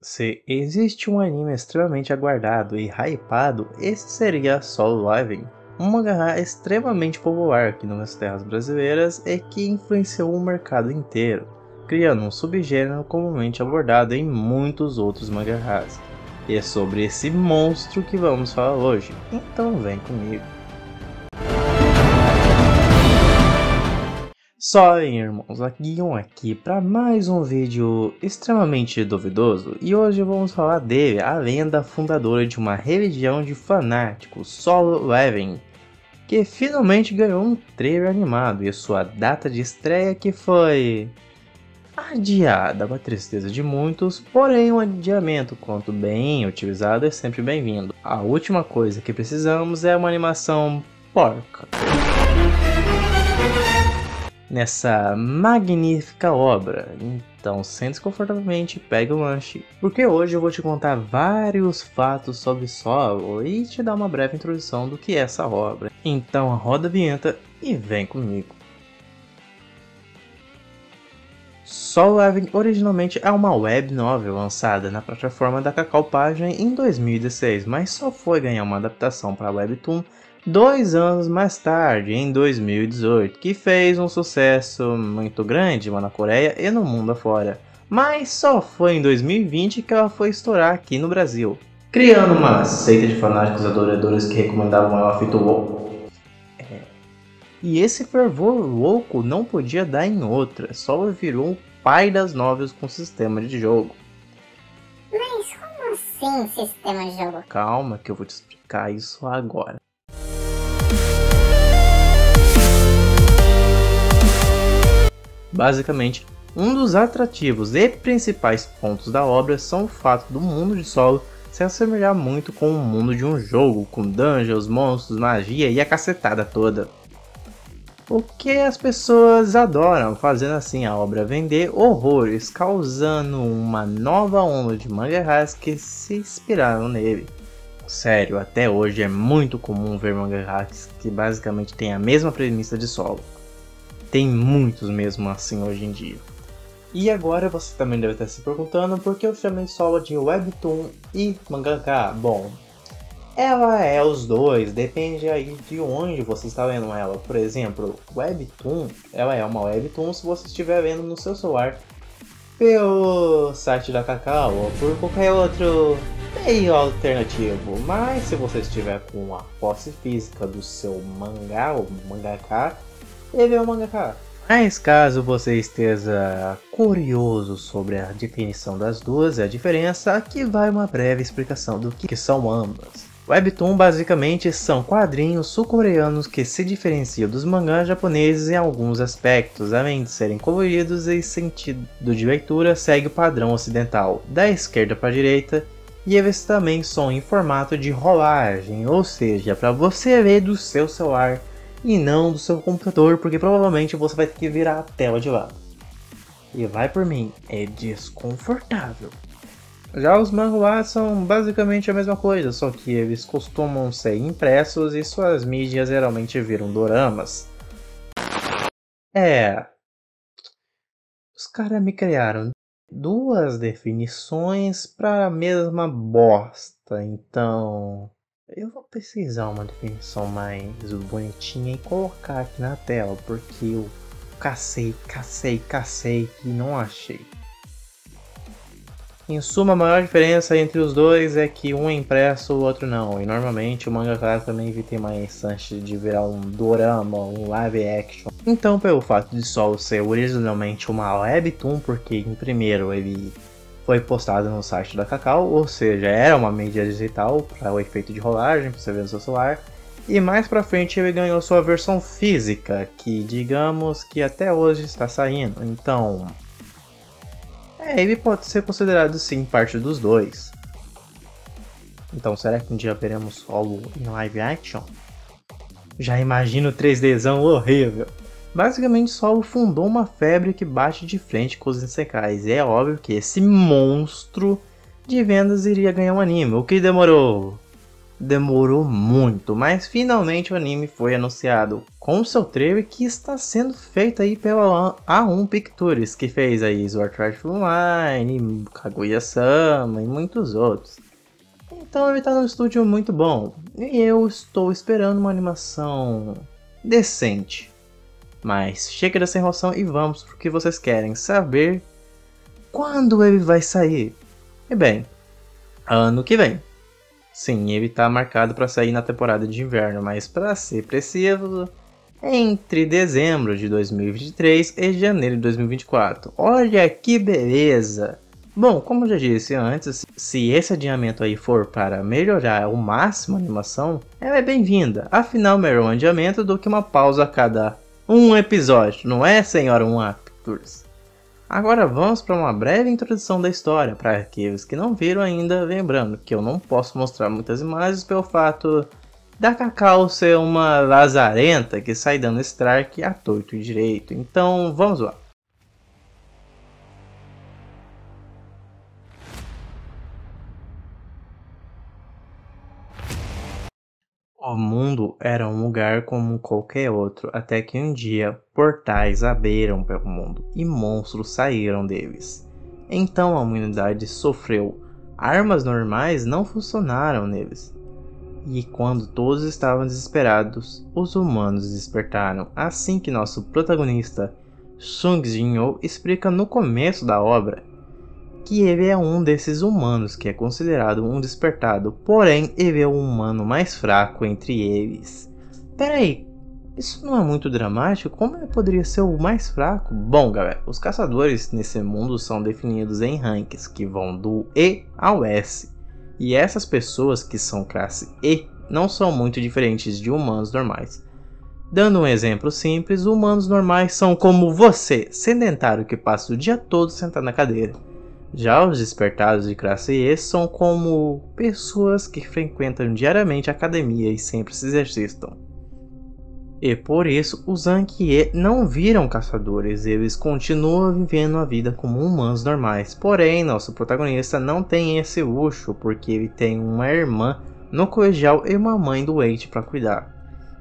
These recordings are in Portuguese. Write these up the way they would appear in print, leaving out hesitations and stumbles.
Se existe um anime extremamente aguardado e hypado, esse seria Solo Leveling, um mangá extremamente popular aqui nas terras brasileiras e que influenciou o mercado inteiro, criando um subgênero comumente abordado em muitos outros mangás. E é sobre esse monstro que vamos falar hoje, então vem comigo. Salve irmãos, Guion aqui para mais um vídeo extremamente duvidoso e hoje vamos falar dele, a lenda fundadora de uma religião de fanáticos, Solo Leveling, que finalmente ganhou um trailer animado e sua data de estreia que foi adiada, para tristeza de muitos, porém um adiamento quanto bem utilizado é sempre bem-vindo. A última coisa que precisamos é uma animação porca nessa magnífica obra. Então sente-se confortavelmente, pegue o lanche, porque hoje eu vou te contar vários fatos sobre Solo e te dar uma breve introdução do que é essa obra. Então roda a vinheta e vem comigo. Solo Leveling originalmente é uma web novel lançada na plataforma da Kakao Page em 2016, mas só foi ganhar uma adaptação para Webtoon 2 anos mais tarde, em 2018, que fez um sucesso muito grande lá na Coreia e no mundo afora. Mas só foi em 2020 que ela foi estourar aqui no Brasil, criando uma seita de fanáticos adoradores que recomendavam ela feito louco. E esse fervor louco não podia dar em outra, Solo virou o pai das novels com sistema de jogo. Mas como assim sistema de jogo? Calma que eu vou te explicar isso agora. Basicamente, um dos atrativos e principais pontos da obra são o fato do mundo de Solo se assemelhar muito com o mundo de um jogo, com dungeons, monstros, magia e a cacetada toda. O que as pessoas adoram, fazendo assim a obra vender horrores, causando uma nova onda de mangás que se inspiraram nele. Sério, até hoje é muito comum ver mangás que basicamente têm a mesma premissa de Solo. Tem muitos mesmo assim hoje em dia. E agora você também deve estar se perguntando por que eu chamei Solo de Webtoon e mangaka. Bom, ela é os dois, depende aí de onde você está vendo ela. Por exemplo, Webtoon, ela é uma Webtoon se você estiver vendo no seu celular pelo site da Kakao ou por qualquer outro meio alternativo. Mas se você estiver com a posse física do seu mangá ou mangaka, ele é um mangaka. Mas caso você esteja curioso sobre a definição das duas e a diferença, aqui vai uma breve explicação do que são ambas. Webtoon basicamente são quadrinhos sul-coreanos que se diferenciam dos mangás japoneses em alguns aspectos, além de serem coloridos e sentido de leitura segue o padrão ocidental, da esquerda para a direita, e eles também são em formato de rolagem, ou seja, para você ler do seu celular e não do seu computador, porque provavelmente você vai ter que virar a tela de lado. E vai por mim, é desconfortável. Já os manhwas são basicamente a mesma coisa, só que eles costumam ser impressos e suas mídias geralmente viram doramas. Os caras me criaram duas definições para a mesma bosta, então eu vou pesquisar uma definição mais bonitinha e colocar aqui na tela, porque eu cacei e não achei. Em suma, a maior diferença entre os dois é que um é impresso, o outro não, e normalmente o mangaka também tem mais chance de virar um dorama, um live action. Então, pelo fato de Solo ser originalmente uma webtoon, porque em primeiro ele foi postado no site da Kakao, ou seja, era uma mídia digital para o efeito de rolagem, para você ver no seu celular, e mais pra frente ele ganhou sua versão física, que digamos que até hoje está saindo, então ele pode ser considerado sim parte dos dois. Então será que um dia veremos Solo em live action? Já imagino o 3Dzão horrível. Basicamente Solo fundou uma febre que bate de frente com os isekais, e é óbvio que esse monstro de vendas iria ganhar um anime, o que demorou demorou muito, mas finalmente o anime foi anunciado com seu trailer que está sendo feito aí pela A1 Pictures, que fez aí Sword Art Online, Kaguya-sama e muitos outros. Então ele está num estúdio muito bom e eu estou esperando uma animação decente. Mas chega dessa enrolação e vamos pro que vocês querem saber: quando ele vai sair? E bem, ano que vem. Sim, ele está marcado para sair na temporada de inverno, mas para ser preciso, entre dezembro de 2023 e janeiro de 2024. Olha que beleza! Bom, como eu já disse antes, se esse adiamento aí for para melhorar ao máximo a animação, ela é bem-vinda. Afinal, melhor um adiamento do que uma pausa a cada um episódio, não é, senhora A1 Pictures? Agora vamos para uma breve introdução da história, para aqueles que não viram ainda, lembrando que eu não posso mostrar muitas imagens pelo fato da Cacau ser uma lazarenta que sai dando strike à torto e direito. Então vamos lá. O mundo era um lugar como qualquer outro, até que um dia portais abriram pelo mundo e monstros saíram deles. Então a humanidade sofreu. Armas normais não funcionaram neles. E quando todos estavam desesperados, os humanos despertaram. Assim que nosso protagonista, Sung Jin-ho, explica no começo da obra que ele é um desses humanos que é considerado um despertado, porém ele é o humano mais fraco entre eles. Peraí, isso não é muito dramático? Como ele poderia ser o mais fraco? Bom galera, os caçadores nesse mundo são definidos em ranks que vão do E ao S. E essas pessoas que são classe E não são muito diferentes de humanos normais. Dando um exemplo simples, humanos normais são como você, sedentário que passa o dia todo sentado na cadeira. Já os despertados de classe E são como pessoas que frequentam diariamente a academia e sempre se exercitam. E por isso, os Anki-E não viram caçadores, eles continuam vivendo a vida como humanos normais. Porém, nosso protagonista não tem esse luxo, porque ele tem uma irmã no colegial e uma mãe doente para cuidar.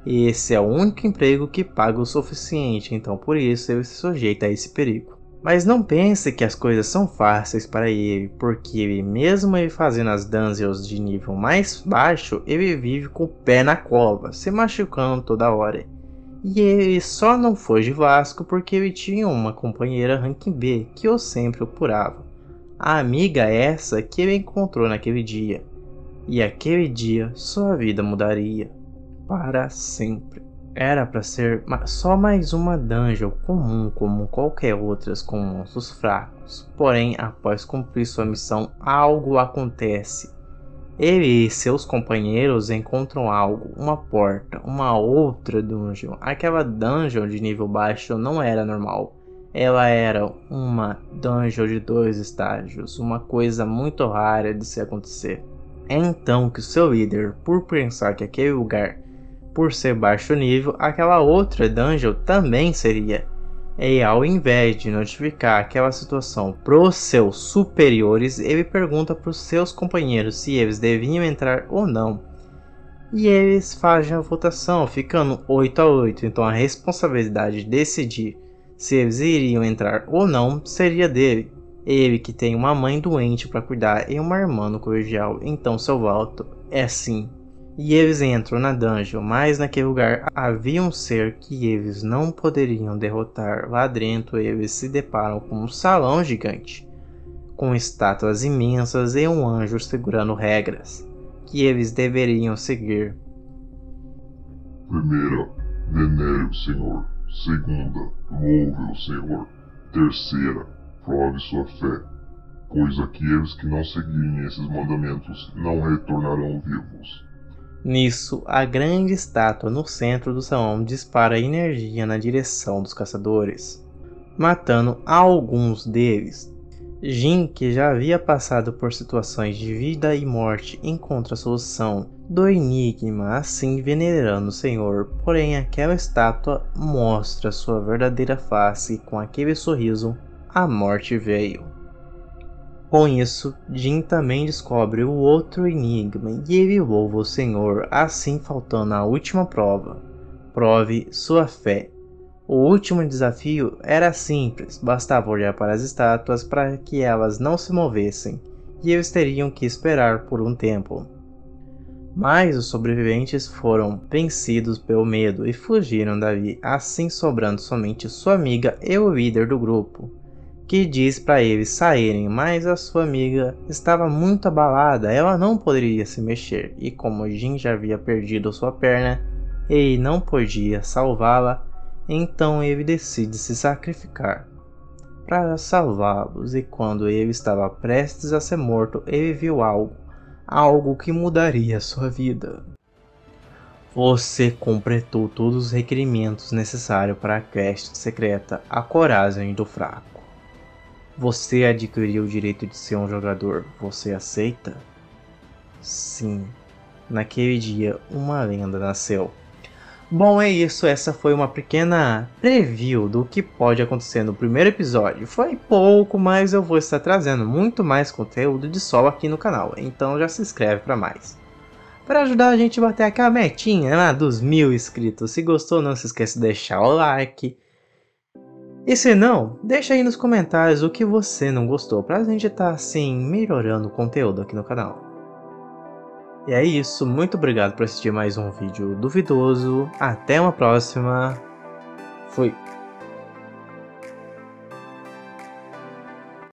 E esse é o único emprego que paga o suficiente, então por isso ele se sujeita a esse perigo. Mas não pense que as coisas são fáceis para ele, porque ele, mesmo ele fazendo as dungeons de nível mais baixo, ele vive com o pé na cova, se machucando toda hora. E ele só não foi de Vasco porque ele tinha uma companheira ranking B que o sempre procurava. A amiga essa que ele encontrou naquele dia. E aquele dia sua vida mudaria. Para sempre. Era para ser só mais uma dungeon comum como qualquer outras com monstros fracos. Porém, após cumprir sua missão, algo acontece. Ele e seus companheiros encontram algo, uma porta, uma outra dungeon. Aquela dungeon de nível baixo não era normal. Ela era uma dungeon de 2 estágios, uma coisa muito rara de se acontecer. É então que o seu líder, por pensar que aquele lugar, por ser baixo nível, aquela outra dungeon também seria. E ao invés de notificar aquela situação pros seus superiores, ele pergunta pros seus companheiros se eles deviam entrar ou não. E eles fazem a votação, ficando 8 a 8, então a responsabilidade de decidir se eles iriam entrar ou não seria dele. Ele que tem uma mãe doente para cuidar e uma irmã no colegial, então seu voto é sim. E eles entram na dungeon, mas naquele lugar havia um ser que eles não poderiam derrotar. Lá dentro eles se deparam com um salão gigante, com estátuas imensas e um anjo segurando regras, que eles deveriam seguir. Primeira, venere o Senhor. Segunda, louve o Senhor. Terceira, prove sua fé, pois aqueles que não seguirem esses mandamentos não retornarão vivos. Nisso, a grande estátua no centro do salão dispara energia na direção dos caçadores, matando alguns deles. Jin, que já havia passado por situações de vida e morte, encontra a solução do enigma, assim venerando o Senhor. Porém, aquela estátua mostra sua verdadeira face e com aquele sorriso, a morte veio. Com isso, Jin também descobre o outro enigma e ele louva o Senhor, assim faltando a última prova. Prove sua fé. O último desafio era simples, bastava olhar para as estátuas para que elas não se movessem, e eles teriam que esperar por um tempo. Mas os sobreviventes foram vencidos pelo medo e fugiram dali, assim sobrando somente sua amiga e o líder do grupo, que diz para eles saírem, mas a sua amiga estava muito abalada, ela não poderia se mexer, e como Jin já havia perdido sua perna, ele não podia salvá-la, então ele decide se sacrificar para salvá-los, e quando ele estava prestes a ser morto, ele viu algo que mudaria sua vida. Você completou todos os requerimentos necessários para a quest secreta A Coragem do Fraco. Você adquiriu o direito de ser um jogador. Você aceita? Sim. Naquele dia, uma lenda nasceu. Bom, é isso. Essa foi uma pequena preview do que pode acontecer no primeiro episódio. Foi pouco, mas eu vou estar trazendo muito mais conteúdo de solo aqui no canal. Então já se inscreve para mais. Para ajudar a gente a bater aquela metinha lá dos 1000 inscritos. Se gostou, não se esqueça de deixar o like. E se não, deixa aí nos comentários o que você não gostou, pra gente estar assim melhorando o conteúdo aqui no canal. E é isso, muito obrigado por assistir mais um vídeo duvidoso, até uma próxima, fui!